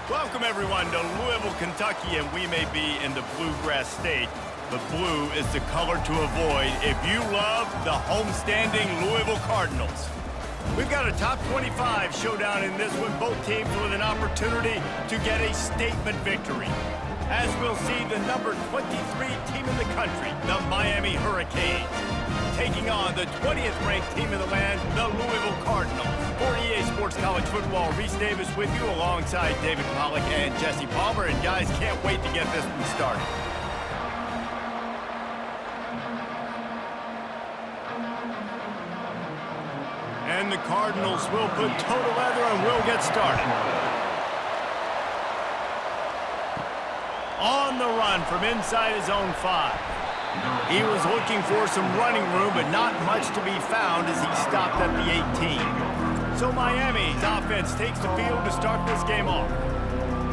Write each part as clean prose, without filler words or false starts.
Welcome, everyone, to Louisville, Kentucky, and we may be in the Bluegrass State, but blue is the color to avoid if you love the homestanding Louisville Cardinals. We've got a top 25 showdown in this one, both teams with an opportunity to get a statement victory. As we'll see, the number 23 team in the country, the Miami Hurricanes, taking on the 20th ranked team in the land, the Louisville Cardinals. For EA Sports College Football, Reese Davis with you alongside David Pollack and Jesse Palmer. And guys, can't wait to get this one started. And the Cardinals will put total leather and will get started. On the run from inside his own 5. He was looking for some running room, but not much to be found as he stopped at the 18. So Miami's offense takes the field to start this game off.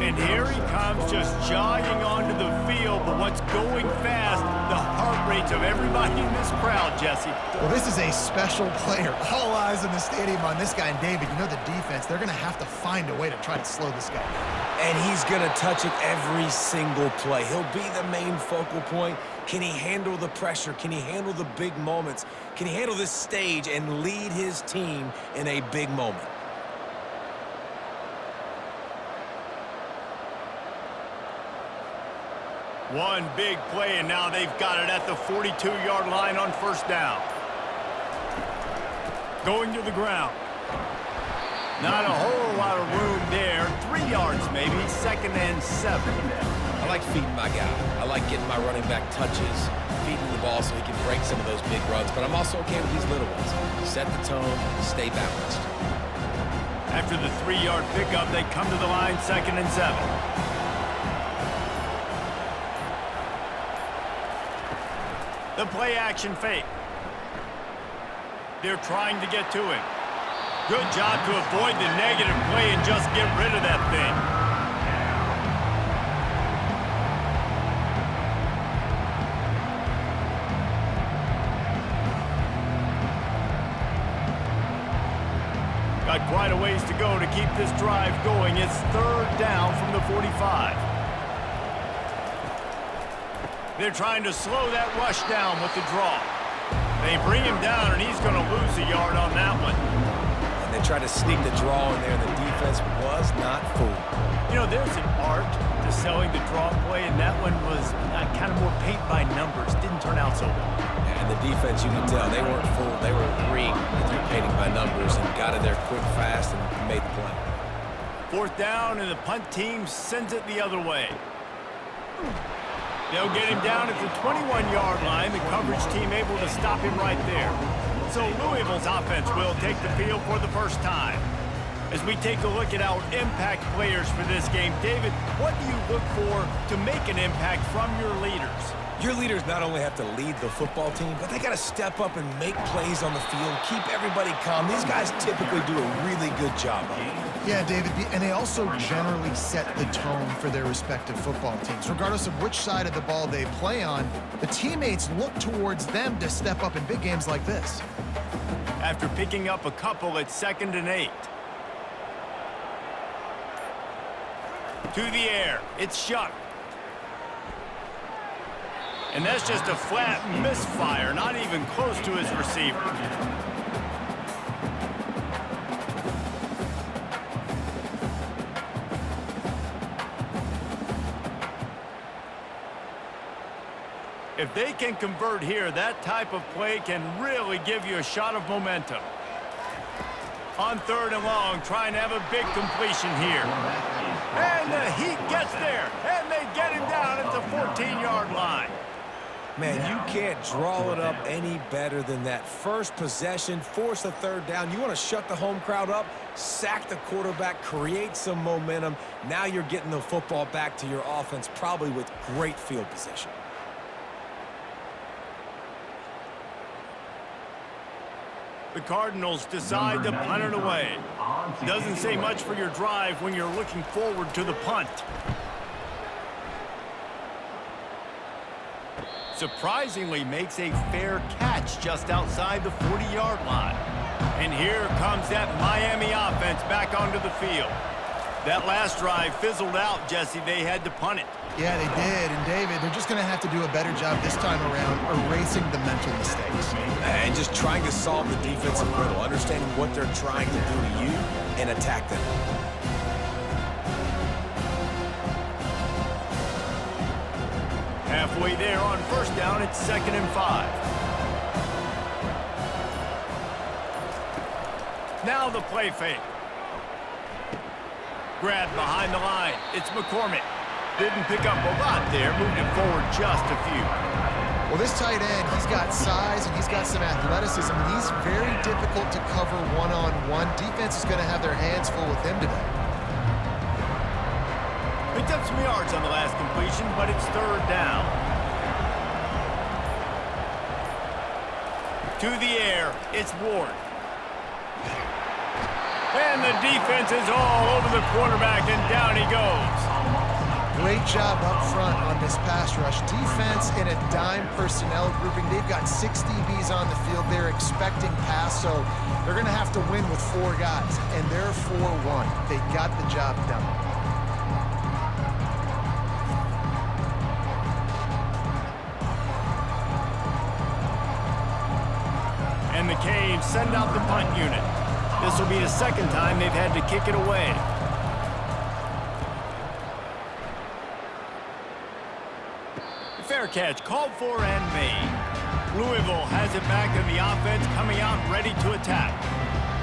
And here he comes just jogging onto the field, but what's going fast, the heart rates of everybody in this crowd, Jesse. Well, this is a special player. All eyes in the stadium on this guy. And David, you know the defense, they're going to have to find a way to try to slow this guy down. And he's going to touch it every single play. He'll be the main focal point. Can he handle the pressure? Can he handle the big moments? Can he handle this stage and lead his team in a big moment? One big play, and now they've got it at the 42-yard line on first down. Going to the ground. Not a whole lot of room there. 3 yards maybe, 2nd and 7. I like feeding my guy. I like getting my running back touches, feeding the ball so he can break some of those big runs. But I'm also okay with these little ones. Set the tone, stay balanced. After the 3-yard pickup, they come to the line, 2nd and 7. The play action fake. They're trying to get to him. Good job to avoid the negative play and just get rid of that thing. Got quite a ways to go to keep this drive going. It's 3rd down from the 45. They're trying to slow that rush down with the draw. They bring him down, and he's going to lose a yard on that one. And they try to sneak the draw in there, and the defense was not fooled. You know, there's an art to selling the draw play, and that one was kind of more paint by numbers. Didn't turn out so well. And the defense, you can tell, they weren't fooled. They were agreeing with their painting by numbers and got it there quick, fast, and made the play. 4th down, and the punt team sends it the other way. They'll get him down at the 21-yard line. The coverage team able to stop him right there. So Louisville's offense will take the field for the first time. As we take a look at our impact players for this game, David, what do you look for to make an impact from your leaders? Your leaders not only have to lead the football team, but they got to step up and make plays on the field, keep everybody calm. These guys typically do a really good job of it. Yeah, David, and they also generally set the tone for their respective football teams. Regardless of which side of the ball they play on, the teammates look towards them to step up in big games like this. After picking up a couple at 2nd and 8. To the air, it's Shuck. And that's just a flat misfire, not even close to his receiver. If they can convert here, that type of play can really give you a shot of momentum. On 3rd and long, trying to have a big completion here. And he gets there, and they get him down at the 14-yard line. Man, you can't draw it up any better than that. First possession, force a 3rd down. You want to shut the home crowd up, sack the quarterback, create some momentum. Now you're getting the football back to your offense, probably with great field position. The Cardinals decide to punt it away. Doesn't say much for your drive when you're looking forward to the punt. Surprisingly makes a fair catch just outside the 40-yard line. And here comes that Miami offense back onto the field. That last drive fizzled out, Jesse. They had to punt it. Yeah, they did. And, David, they're just going to have to do a better job this time around erasing the mental mistakes. And just trying to solve the defensive riddle, understanding what they're trying to do to you and attack them. Halfway there on first down, it's 2nd and 5. Now the play fake. Grab behind the line. It's McCormick. Didn't pick up a lot there, moved it forward just a few. Well, this tight end, he's got size and he's got some athleticism, and he's very difficult to cover one-on-one. Defense is going to have their hands full with him today. Picked up some yards on the last completion, but it's 3rd down. To the air, it's Ward. And the defense is all over the quarterback, and down he goes. Great job up front on this pass rush. Defense in a dime personnel grouping. They've got 6 DBs on the field. They're expecting pass, so they're going to have to win with 4 guys, and they're 4-1. They got the job done. And the Caves send out the punt unit. This will be the 2nd time they've had to kick it away. Fair catch called for and made. Louisville has it back in the offense, coming out ready to attack.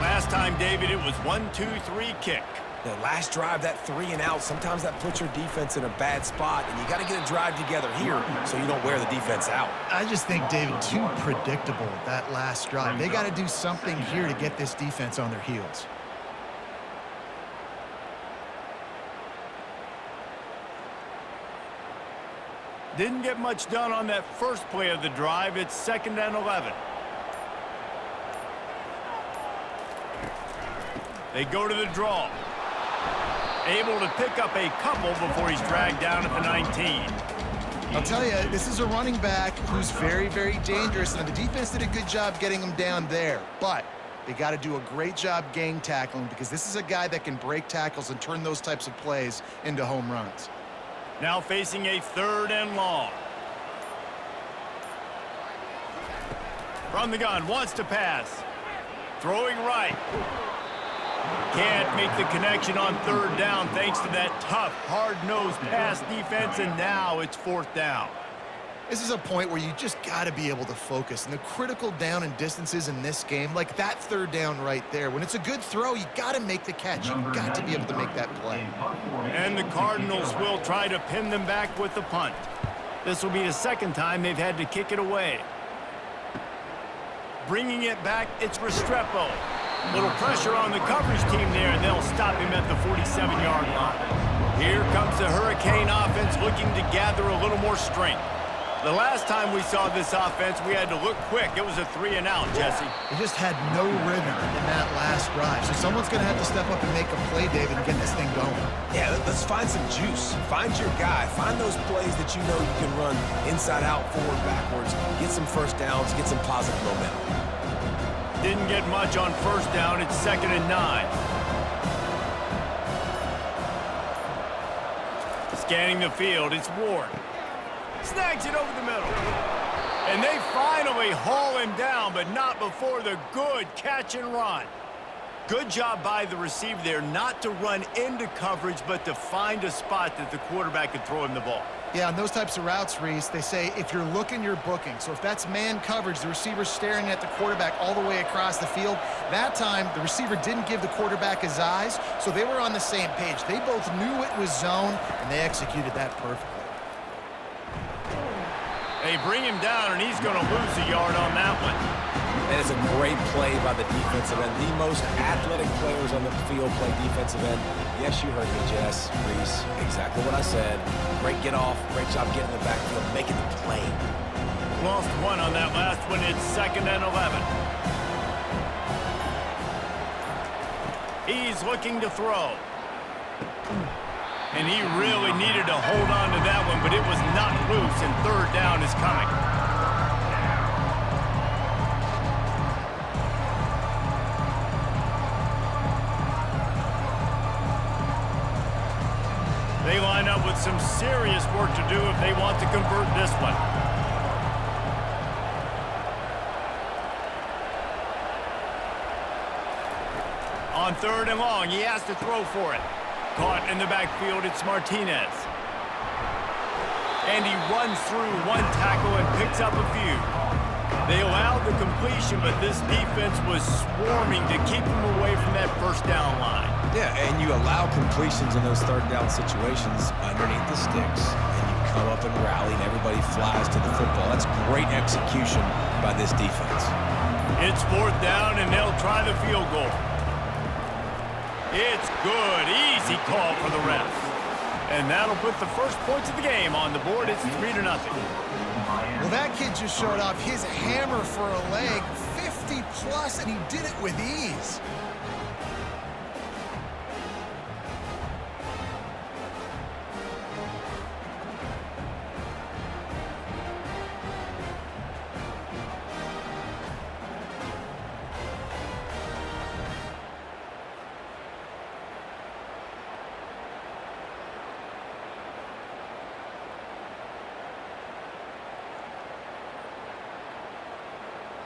Last time, David, it was 1-2-3 kick. The last drive, that 3 and out, sometimes that puts your defense in a bad spot, and you got to get a drive together here so you don't wear the defense out. I just think, David, too predictable, that last drive. They got to do something here to get this defense on their heels. Didn't get much done on that first play of the drive. It's 2nd and 11. They go to the draw. Able to pick up a couple before he's dragged down at the 19. I'll tell you, this is a running back who's very, very dangerous, and the defense did a good job getting him down there. But they got to do a great job gang tackling, because this is a guy that can break tackles and turn those types of plays into home runs. Now facing a 3rd and long. From the gun, wants to pass. Throwing right. Can't make the connection on 3rd down thanks to that tough, hard-nosed pass defense, and now it's 4th down. This is a point where you just got to be able to focus. And the critical down and distances in this game, like that 3rd down right there, when it's a good throw, you got to make the catch. You got to be able to make that play. And the Cardinals will try to pin them back with the punt. This will be the 2nd time they've had to kick it away. Bringing it back, it's Restrepo. Little pressure on the coverage team there, and they'll stop him at the 47-yard line. Here comes the Hurricane offense looking to gather a little more strength. The last time we saw this offense, we had to look quick. It was a 3 and out, Jesse. They just had no rhythm in that last drive. So someone's going to have to step up and make a play, David, and get this thing going. Yeah, let's find some juice. Find your guy. Find those plays that you know you can run inside out, forward, backwards. Get some first downs. Get some positive momentum. Didn't get much on first down. It's 2nd and 9. Scanning the field, it's Ward. Snags it over the middle. And they finally haul him down, but not before the good catch and run. Good job by the receiver there not to run into coverage, but to find a spot that the quarterback could throw him the ball. Yeah, on those types of routes, Reese, they say if you're looking, you're booking. So if that's man coverage, the receiver's staring at the quarterback all the way across the field. That time, the receiver didn't give the quarterback his eyes, so they were on the same page. They both knew it was zone, and they executed that perfectly. They bring him down, and he's going to lose a yard on that one. And it's a great play by the defensive end. The most athletic players on the field play defensive end. Yes, you heard me, Jess, Reese. Exactly what I said. Great get off. Great job getting in the backfield, making the play. Lost one on that last one. It's 2nd and 11. He's looking to throw. And he really needed to hold on to that one, but it was not loose, and 3rd down is coming. with some serious work to do if they want to convert this one. On 3rd and long, he has to throw for it. Caught in the backfield, it's Martinez. And he runs through one tackle and picks up a few. They allowed the completion, but this defense was swarming to keep them away from that first down line. Yeah, and you allow completions in those 3rd down situations underneath the sticks, and you come up and rally, and everybody flies to the football. That's great execution by this defense. It's 4th down, and they'll try the field goal. It's good. Easy call for the refs. And that'll put the first points of the game on the board. It's 3-0. Well, that kid just showed off his hammer for a leg, 50+, and he did it with ease.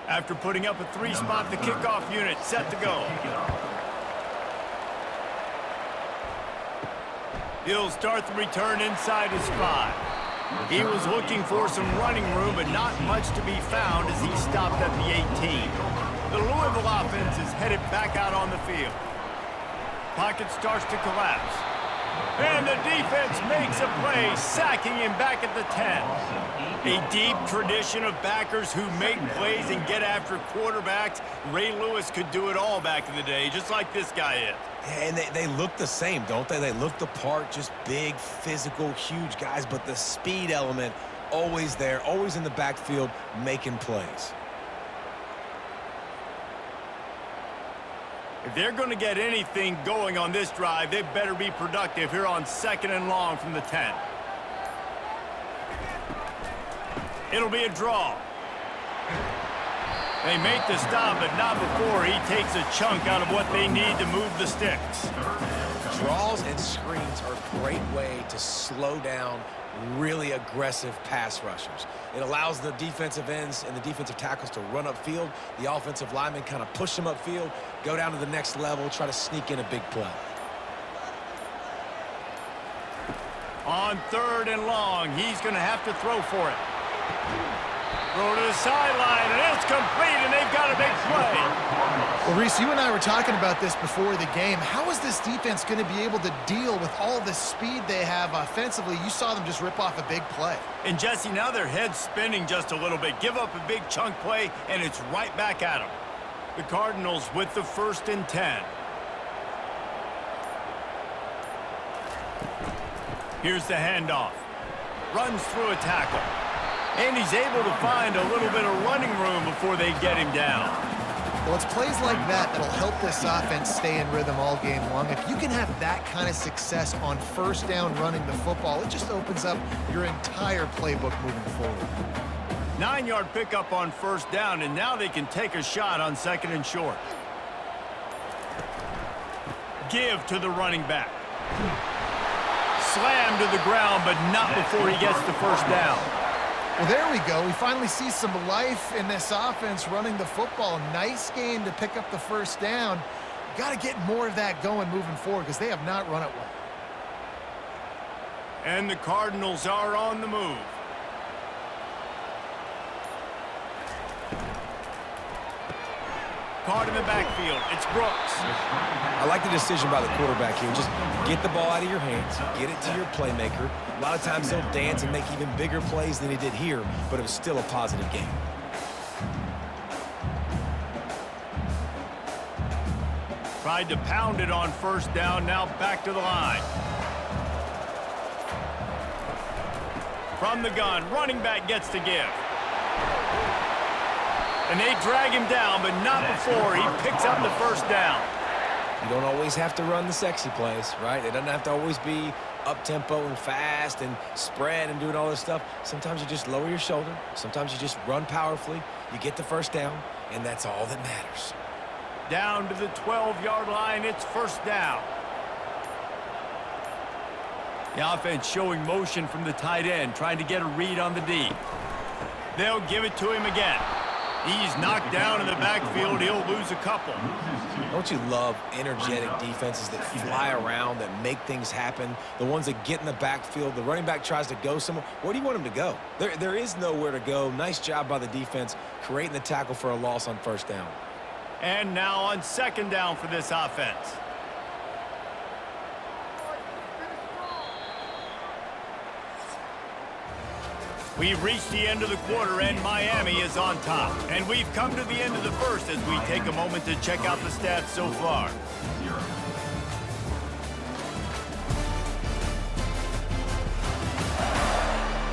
After putting up a 3-spot, the kickoff unit set to go. He'll start the return inside his 5. He was looking for some running room, but not much to be found as he stopped at the 18. The Louisville offense is headed back out on the field. Pocket starts to collapse. And the defense makes a play, sacking him back at the 10. A deep tradition of backers who make plays and get after quarterbacks. Ray Lewis could do it all back in the day, just like this guy is. And they look the same, don't they? They look the part, just big, physical, huge guys, but the speed element always there, always in the backfield, making plays. If they're going to get anything going on this drive, they better be productive here on 2nd and long from the 10. It'll be a draw. They make the stop, but not before he takes a chunk out of what they need to move the sticks. Draws and screens are a great way to slow down really aggressive pass rushers. It allows the defensive ends and the defensive tackles to run upfield. The offensive linemen kind of push them upfield, go down to the next level, try to sneak in a big play. On 3rd and long, he's going to have to throw for it. Throw to the sideline, and it's complete, and they've got a big play. Well, Reese, you and I were talking about this before the game. How is this defense going to be able to deal with all the speed they have offensively? You saw them just rip off a big play. And, Jesse, now their head's spinning just a little bit. Give up a big chunk play, and it's right back at them. The Cardinals with the 1st and 10. Here's the handoff. Runs through a tackle. And he's able to find a little bit of running room before they get him down. Well, it's plays like that that'll help this offense stay in rhythm all game long. If you can have that kind of success on 1st down running the football, it just opens up your entire playbook moving forward. 9-yard pickup on 1st down, and now they can take a shot on 2nd and short. Give to the running back. Slam to the ground, but not before he gets the 1st down. Well, there we go. We finally see some life in this offense running the football. Nice game to pick up the 1st down. Got to get more of that going moving forward because they have not run it well. And the Cardinals are on the move. Caught in the backfield. It's Brooks. I like the decision by the quarterback here. Just get the ball out of your hands, get it to your playmaker. A lot of times they'll dance and make even bigger plays than he did here, but it was still a positive game. Tried to pound it on 1st down, now back to the line. From the gun, running back gets to give. And they drag him down, but not before he picks up the 1st down. You don't always have to run the sexy plays, right? It doesn't have to always be up-tempo and fast and spread and doing all this stuff. Sometimes you just lower your shoulder. Sometimes you just run powerfully. You get the 1st down, and that's all that matters. Down to the 12-yard line, it's 1st down. The offense showing motion from the tight end, trying to get a read on the D. They'll give it to him again. He's knocked down in the backfield. He'll lose a couple. Don't you love energetic defenses that fly around, that make things happen? The ones that get in the backfield, the running back tries to go somewhere. Where do you want him to go? There is nowhere to go. Nice job by the defense, creating the tackle for a loss on first down. And now on second down for this offense. We've reached the end of the quarter, and Miami is on top. And we've come to the end of the first as we take a moment to check out the stats so far.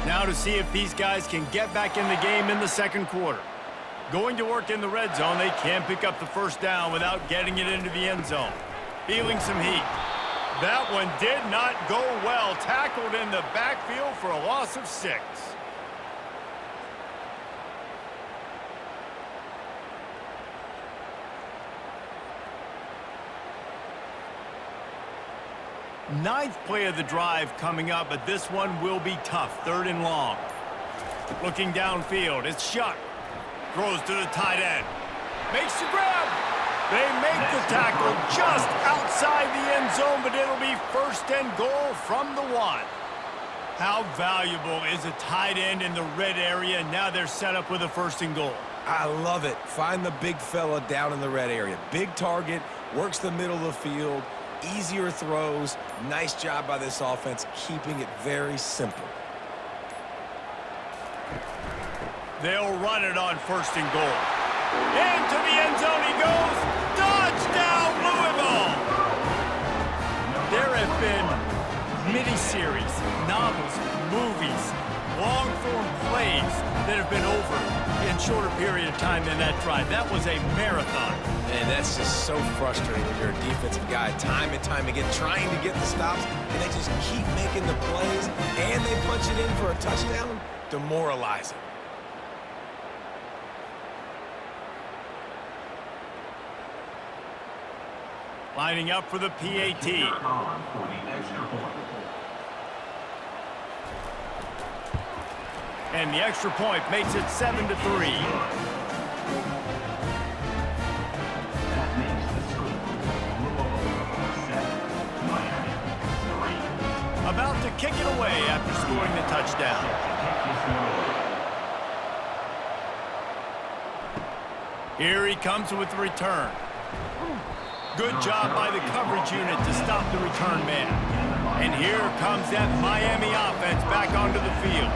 Now to see if these guys can get back in the game in the second quarter. Going to work in the red zone, they can pick up the first down without getting it into the end zone. Feeling some heat. That one did not go well. Tackled in the backfield for a loss of 6. Ninth play of the drive coming up, but this one will be tough. 3rd and long. Looking downfield, it's Shuck. Throws to the tight end. Makes the grab. They make the tackle just outside the end zone, but it'll be 1st and goal from the 1. How valuable is a tight end in the red area? Now they're set up with a 1st and goal. I love it. Find the big fella down in the red area. Big target, works the middle of the field. Easier throws. Nice job by this offense, keeping it very simple. They'll run it on 1st and goal. Into the end zone he goes. Touchdown, Louisville! There have been miniseries, novels, movies, long-form plays that have been over in shorter period of time than that drive. That was a marathon. And that's just so frustrating when you're a defensive guy, time and time again, trying to get the stops, and they just keep making the plays, and they punch it in for a touchdown. Demoralizing. Lining up for the PAT. And the extra point makes it 7-3. About to kick it away after scoring the touchdown. Here he comes with the return. Good job by the coverage unit to stop the return man. And here comes that Miami offense back onto the field.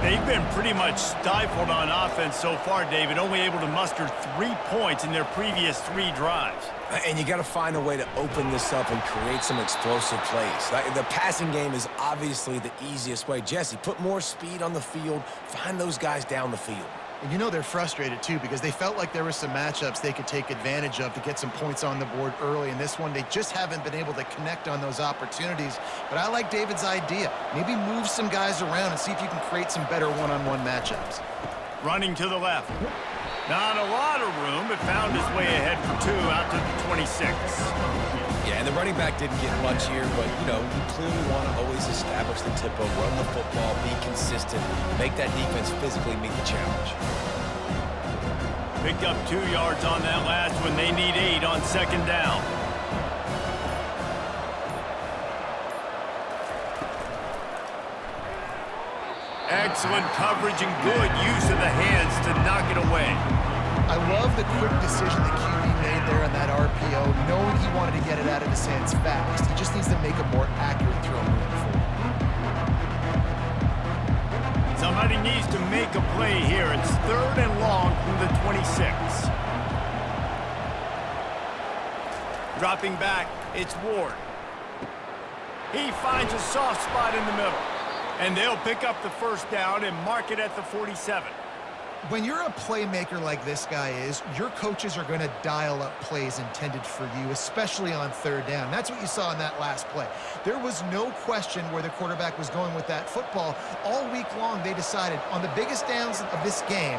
They've been pretty much stifled on offense so far, David, only able to muster 3 points in their previous 3 drives. And you got to find a way to open this up and create some explosive plays. The passing game is obviously the easiest way. Jesse, put more speed on the field. Find those guys down the field. And you know they're frustrated, too, because they felt like there were some matchups they could take advantage of to get some points on the board early. In this one, they just haven't been able to connect on those opportunities. But I like David's idea. Maybe move some guys around and see if you can create some better one-on-one matchups. Running to the left. Not a lot of room, but found his way ahead for 2 out to the 26. Yeah, and the running back didn't get much here, but, you know, you clearly want to always establish the tempo, run the football, be consistent, make that defense physically meet the challenge. Picked up 2 yards on that last one. They need 8 on second down. Excellent coverage and good use of the hands to knock it away. I love the quick decision the QB made there on that RPO, knowing he wanted to get it out of his hands fast. He just needs to make a more accurate throw moving forward. Somebody needs to make a play here. It's 3rd and long from the 26. Dropping back, it's Ward. He finds a soft spot in the middle. And they'll pick up the first down and mark it at the 47. When you're a playmaker like this guy is, your coaches are going to dial up plays intended for you, especially on 3rd down. That's what you saw in that last play. There was no question where the quarterback was going with that football. All week long, they decided on the biggest downs of this game,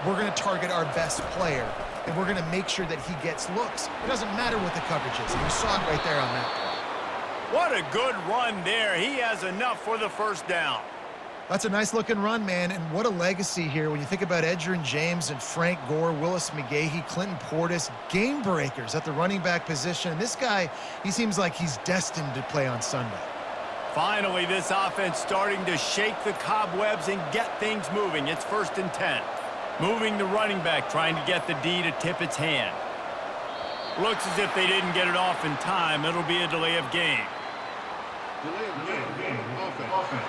we're going to target our best player, and we're going to make sure that he gets looks. It doesn't matter what the coverage is, and you saw it right there on that play. What a good run there. He has enough for the first down. That's a nice-looking run, man, and what a legacy here. When you think about Edgerrin James and Frank Gore, Willis McGahee, Clinton Portis, game breakers at the running back position. And this guy, he seems like he's destined to play on Sunday. Finally, this offense starting to shake the cobwebs and get things moving. It's 1st and 10. Moving the running back, trying to get the D to tip its hand. Looks as if they didn't get it off in time. It'll be a delay of game. Delay of game. Offense.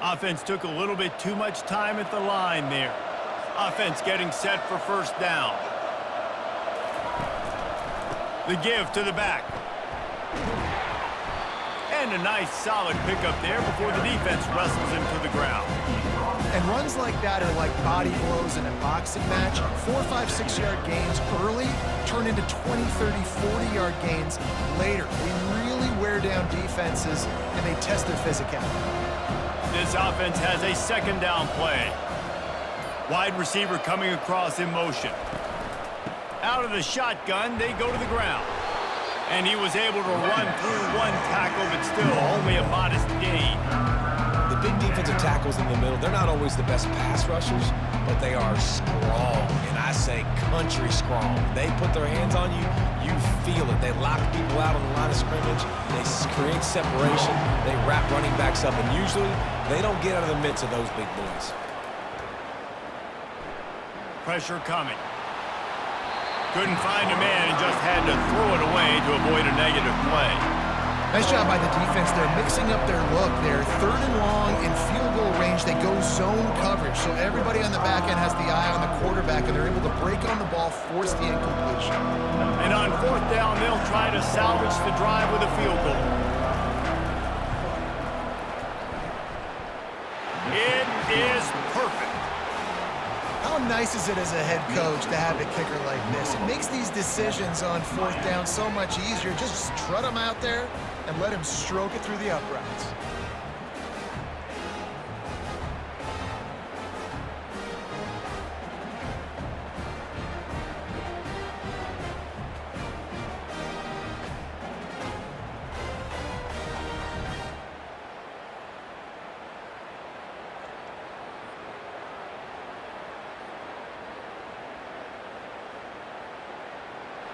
Offense took a little bit too much time at the line there. Offense getting set for first down. The give to the back. And a nice solid pickup there before the defense wrestles him to the ground. And runs like that are like body blows in a boxing match. 4, 5, 6-yard gains early turn into 20, 30, 40-yard gains later. They really wear down defenses, and they test their physicality. This offense has a 2nd down play. Wide receiver coming across in motion. Out of the shotgun, they go to the ground. And he was able to run through one tackle, but still only a modest gain. The big defensive tackles in the middle, they're not always the best pass rushers, but they are strong, and I say country strong. They put their hands on you, you feel it. They lock people out on the line of scrimmage. They create separation. They wrap running backs up, and usually they don't get out of the midst of those big boys. Pressure coming. Couldn't find a man and just had to throw it away to avoid a negative play. Nice job by the defense. They're mixing up their look. They're 3rd and long in field goal range. They go zone coverage, so everybody on the back end has the eye on the quarterback, and they're able to break on the ball, force the incompletion. And on 4th down, they'll try to salvage the drive with a field goal. It is perfect. How nice is it as a head coach to have a kicker like this? It makes these decisions on 4th down so much easier. Just strut him out there and let him stroke it through the uprights.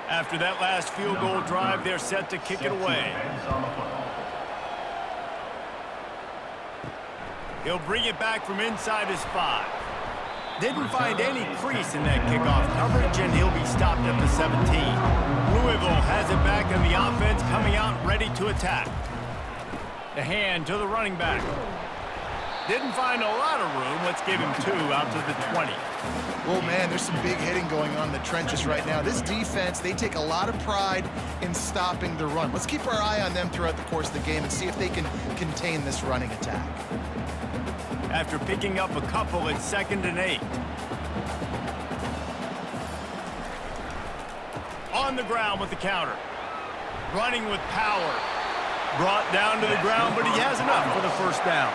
After that last field goal drive, they're set to kick it away. He'll bring it back from inside his 5. Didn't find any crease in that kickoff coverage, and he'll be stopped at the 17. Louisville has it back, and the offense coming out ready to attack. The hand to the running back. Didn't find a lot of room. Let's give him 2 out to the 20. Well, man, there's some big hitting going on in the trenches right now. This defense, they take a lot of pride in stopping the run. Let's keep our eye on them throughout the course of the game and see if they can contain this running attack. After picking up a couple, it's 2nd and 8. On the ground with the counter. Running with power. Brought down to the ground, but he has enough for the first down.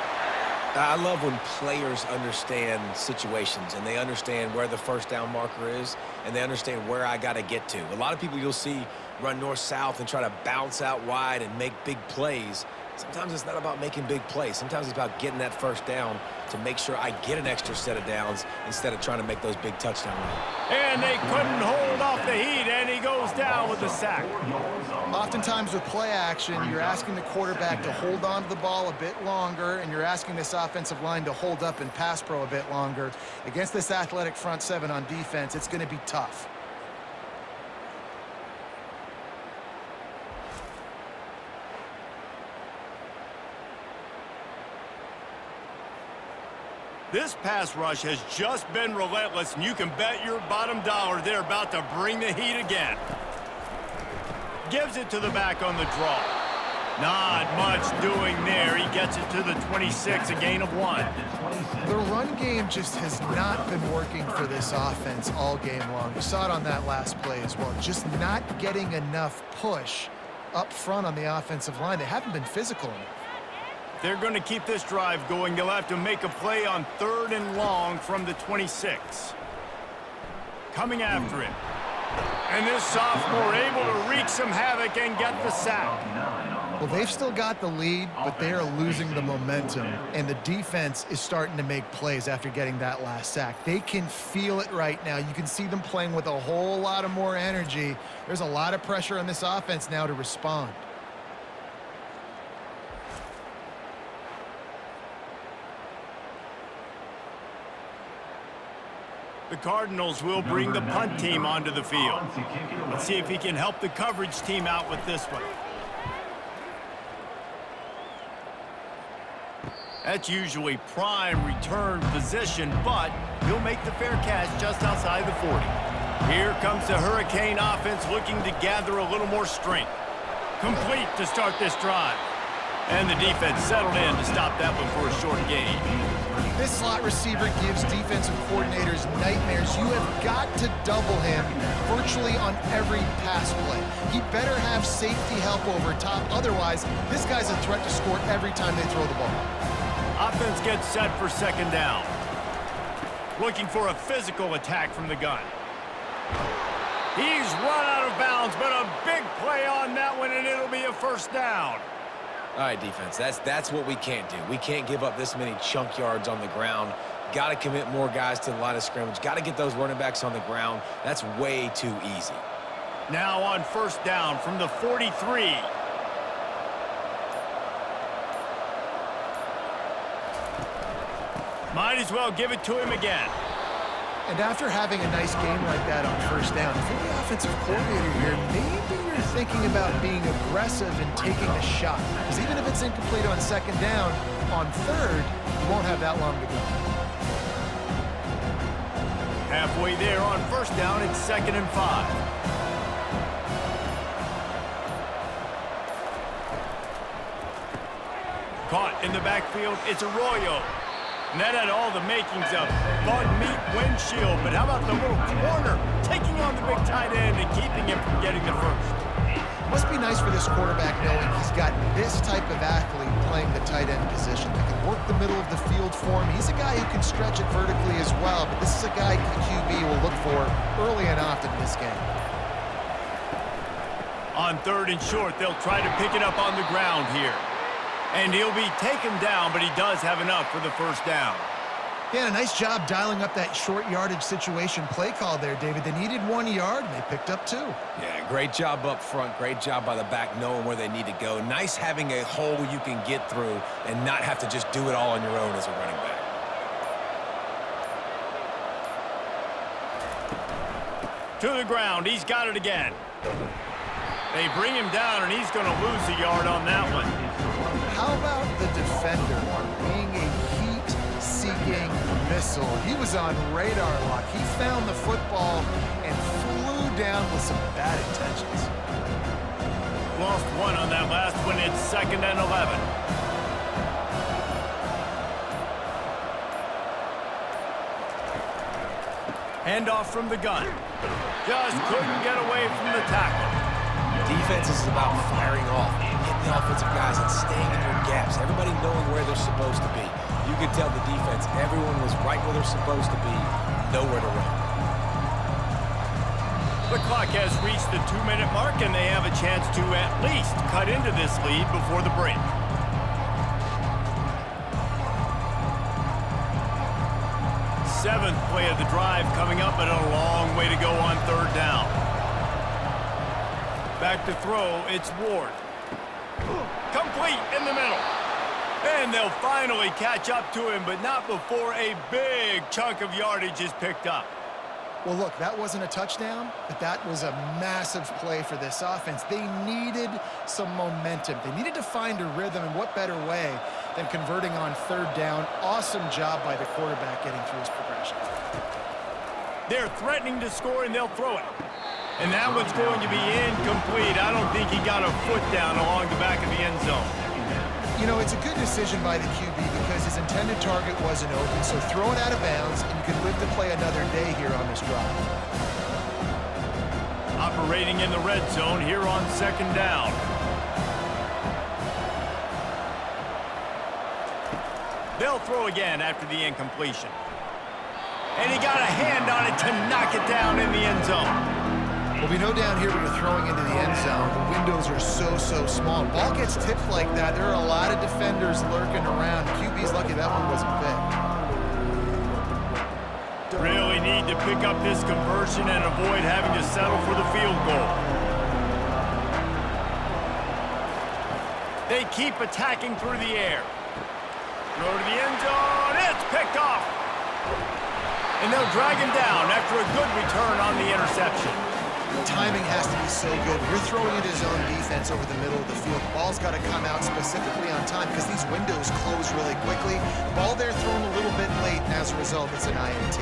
I love when players understand situations and they understand where the first down marker is and they understand where I got to get to. A lot of people you'll see run north-south and try to bounce out wide and make big plays. Sometimes it's not about making big plays. Sometimes it's about getting that first down to make sure I get an extra set of downs instead of trying to make those big touchdown runs. And they couldn't hold off the heat, and he goes down with the sack. Oftentimes with play action, you're asking the quarterback to hold on to the ball a bit longer, and you're asking this offensive line to hold up in pass pro a bit longer. Against this athletic front 7 on defense, it's going to be tough. This pass rush has just been relentless, and you can bet your bottom dollar they're about to bring the heat again. Gives it to the back on the draw. Not much doing there. He gets it to the 26, a gain of 1. The run game just has not been working for this offense all game long. We saw it on that last play as well. Just not getting enough push up front on the offensive line. They haven't been physical enough. They're going to keep this drive going. They'll have to make a play on 3rd and long from the 26. Coming after him. And this sophomore able to wreak some havoc and get the sack. Well, they've still got the lead, but they are losing the momentum, and the defense is starting to make plays after getting that last sack. They can feel it right now. You can see them playing with a whole lot of more energy. There's a lot of pressure on this offense now to respond. The Cardinals will bring the punt team onto the field. Let's see if he can help the coverage team out with this one. That's usually prime return position, but he'll make the fair catch just outside the 40. Here comes the Hurricane offense looking to gather a little more strength. Complete to start this drive. And the defense settled in to stop that one for a short gain. This slot receiver gives defensive coordinators nightmares. You have got to double him virtually on every pass play. He better have safety help over top. Otherwise, this guy's a threat to score every time they throw the ball. Offense gets set for second down. Looking for a physical attack from the gun. He's run out of bounds, but a big play on that one, and it'll be a first down. All right, defense, that's what we can't do. We can't give up this many chunk yards on the ground. Got to commit more guys to the line of scrimmage. Got to get those running backs on the ground. That's way too easy. Now on first down from the 43. Might as well give it to him again. And after having a nice game like that on first down, if you're the offensive coordinator here, maybe you're thinking about being aggressive and taking a shot. Because even if it's incomplete on second down, on third, you won't have that long to go. Halfway there on first down, it's 2nd and 5. Caught in the backfield, it's Arroyo. And that had all the makings of bug meat windshield. But how about the little corner taking on the big tight end and keeping him from getting the first? Must be nice for this quarterback knowing he's got this type of athlete playing the tight end position that can work the middle of the field for him. He's a guy who can stretch it vertically as well, but this is a guy the QB will look for early and often in this game. On 3rd and short, they'll try to pick it up on the ground here. And he'll be taken down, but he does have enough for the first down. Yeah, a nice job dialing up that short yardage situation play call there, David. They needed 1 yard, and they picked up 2. Yeah, great job up front. Great job by the back knowing where they need to go. Nice having a hole you can get through and not have to just do it all on your own as a running back. To the ground, he's got it again. They bring him down, and he's going to lose a yard on that one. How about the defender being a heat-seeking missile? He was on radar lock. He found the football and flew down with some bad intentions. Lost one on that last one. It's 2nd and 11. Handoff from the gun. Just couldn't get away from the tackle. Defense is about firing off, hitting the offensive guys and staying in their gaps. Everybody knowing where they're supposed to be. You could tell the defense, everyone was right where they're supposed to be, nowhere to run. The clock has reached the 2-minute mark, and they have a chance to at least cut into this lead before the break. Seventh play of the drive coming up, but a long way to go on 3rd down. Back to throw, it's Ward. Complete in the middle. And they'll finally catch up to him, but not before a big chunk of yardage is picked up. Well, look, that wasn't a touchdown, but that was a massive play for this offense. They needed some momentum. They needed to find a rhythm, and what better way than converting on 3rd down. Awesome job by the quarterback getting through his progression. They're threatening to score, and they'll throw it. And that one's going to be incomplete. I don't think he got a foot down along the back of the end zone. You know, it's a good decision by the QB because his intended target wasn't open, so throw it out of bounds, and you can live to play another day here on this drive. Operating in the red zone here on 2nd down. They'll throw again after the incompletion. And he got a hand on it to knock it down in the end zone. Well, we know down here when you're throwing into the end zone, the windows are so small. Ball gets tipped like that, there are a lot of defenders lurking around. QB's lucky that one wasn't picked. Really need to pick up this conversion and avoid having to settle for the field goal. They keep attacking through the air. Throw to the end zone. It's picked off. And they'll drag him down after a good return on the interception. Timing has to be so good. When you're throwing into zone defense over the middle of the field, the ball's got to come out specifically on time because these windows close really quickly. Ball there thrown a little bit late, and as a result, it's an INT.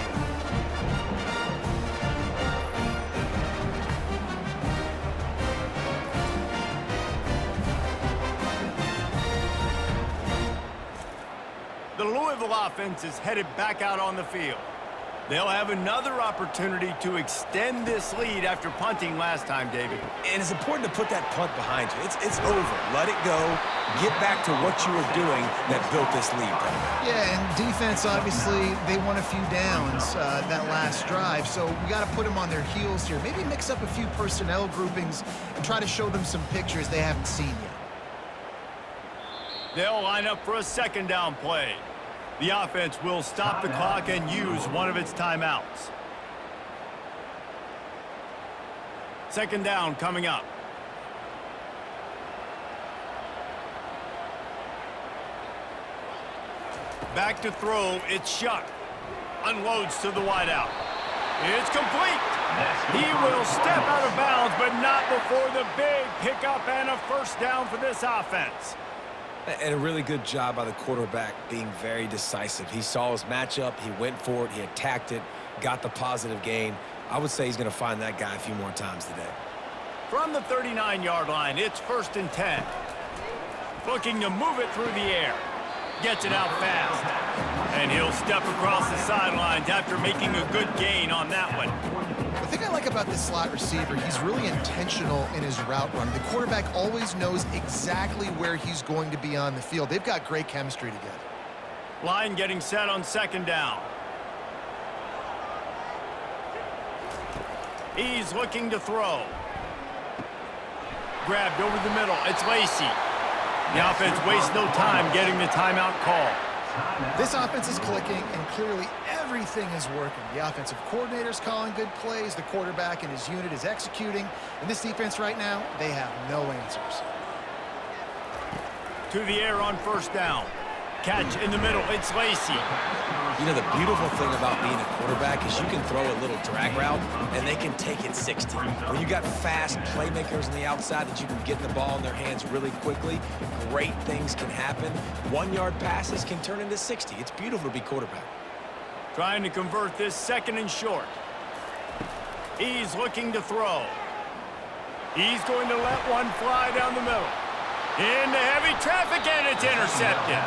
The Louisville offense is headed back out on the field. They'll have another opportunity to extend this lead after punting last time, David. And it's important to put that punt behind you. It's over. Let it go. Get back to what you were doing that built this lead. Yeah, and defense, obviously, they won a few downs that last drive, so we got to put them on their heels here. Maybe mix up a few personnel groupings and try to show them some pictures they haven't seen yet. They'll line up for a second down play. The offense will stop the clock and use one of its timeouts. Second down coming up. Back to throw, it's Shuck. Unloads to the wideout. It's complete. He will step out of bounds, but not before the big pickup and a first down for this offense. And a really good job by the quarterback being very decisive. He saw his matchup, he went for it, he attacked it, got the positive gain. I would say he's going to find that guy a few more times today. From the 39-yard line, it's 1st and 10. Looking to move it through the air. Gets it out fast. And he'll step across the sidelines after making a good gain on that one. The thing I like about this slot receiver, he's really intentional in his route run. The quarterback always knows exactly where he's going to be on the field. They've got great chemistry together. Line getting set on second down. He's looking to throw. Grabbed over the middle. It's Lacey. The offense wastes no time getting the timeout call. This offense is clicking, and clearly everything is working. The offensive coordinator's calling good plays. The quarterback and his unit is executing. And this defense right now, they have no answers. To the air on first down. Catch in the middle. It's Lacey. You know, the beautiful thing about being a quarterback is you can throw a little drag route, and they can take it 60. When you got fast playmakers on the outside that you can get the ball in their hands really quickly, great things can happen. 1-yard passes can turn into 60. It's beautiful to be quarterback. Trying to convert this second and short. He's looking to throw. He's going to let one fly down the middle. Into heavy traffic, and it's intercepted.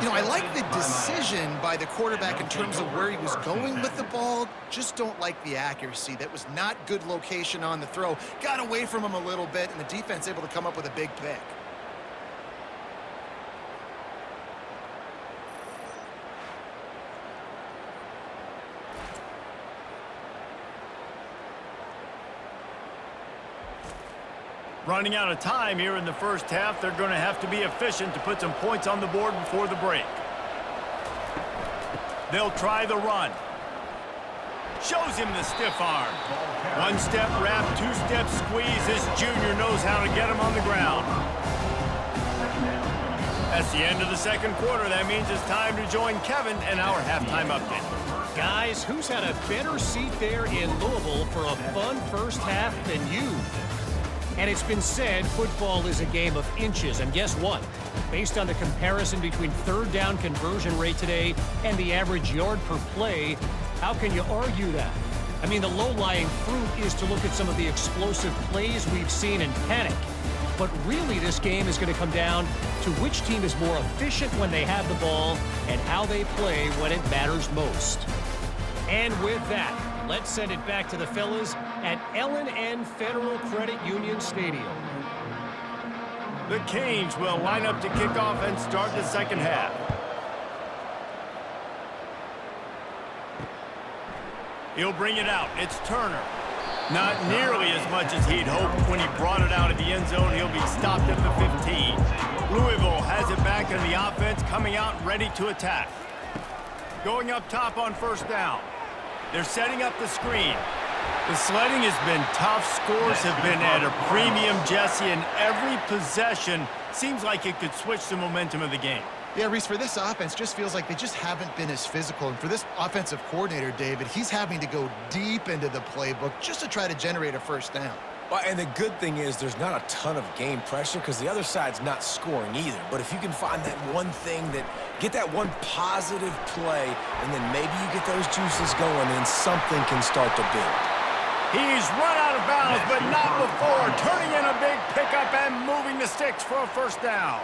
You know, I like the decision by the quarterback in terms of where he was going with the ball. Just don't like the accuracy. That was not good location on the throw. Got away from him a little bit, and the defense able to come up with a big pick. Running out of time here in the first half. They're going to have to be efficient to put some points on the board before the break. They'll try the run. Shows him the stiff arm. One-step wrap, two-step squeeze. This junior knows how to get him on the ground. That's the end of the second quarter. That means it's time to join Kevin in our halftime update. Guys, who's had a better seat there in Louisville for a fun first half than you? And it's been said football is a game of inches. And guess what? Based on the comparison between third down conversion rate today and the average yard per play, how can you argue that? I mean, the low-lying fruit is to look at some of the explosive plays we've seen and panic. But really, this game is going to come down to which team is more efficient when they have the ball and how they play when it matters most. And with that, let's send it back to the fellas at L&N Federal Credit Union Stadium. The Canes will line up to kick off and start the second half. He'll bring it out. It's Turner. Not nearly as much as he'd hoped when he brought it out of the end zone. He'll be stopped at the 15. Louisville has it back in the offense, coming out ready to attack. Going up top on first down. They're setting up the screen. The sledding has been tough. Scores have been at a premium, Jesse, and every possession seems like it could switch the momentum of the game. Yeah, Reese, for this offense, just feels like they just haven't been as physical. And for this offensive coordinator, David, he's having to go deep into the playbook just to try to generate a first down. Well, and the good thing is there's not a ton of game pressure because the other side's not scoring either. But if you can find that one thing get that one positive play, and then maybe you get those juices going, and something can start to build. He's run out of bounds, but not before. Turning in a big pickup and moving the sticks for a first down.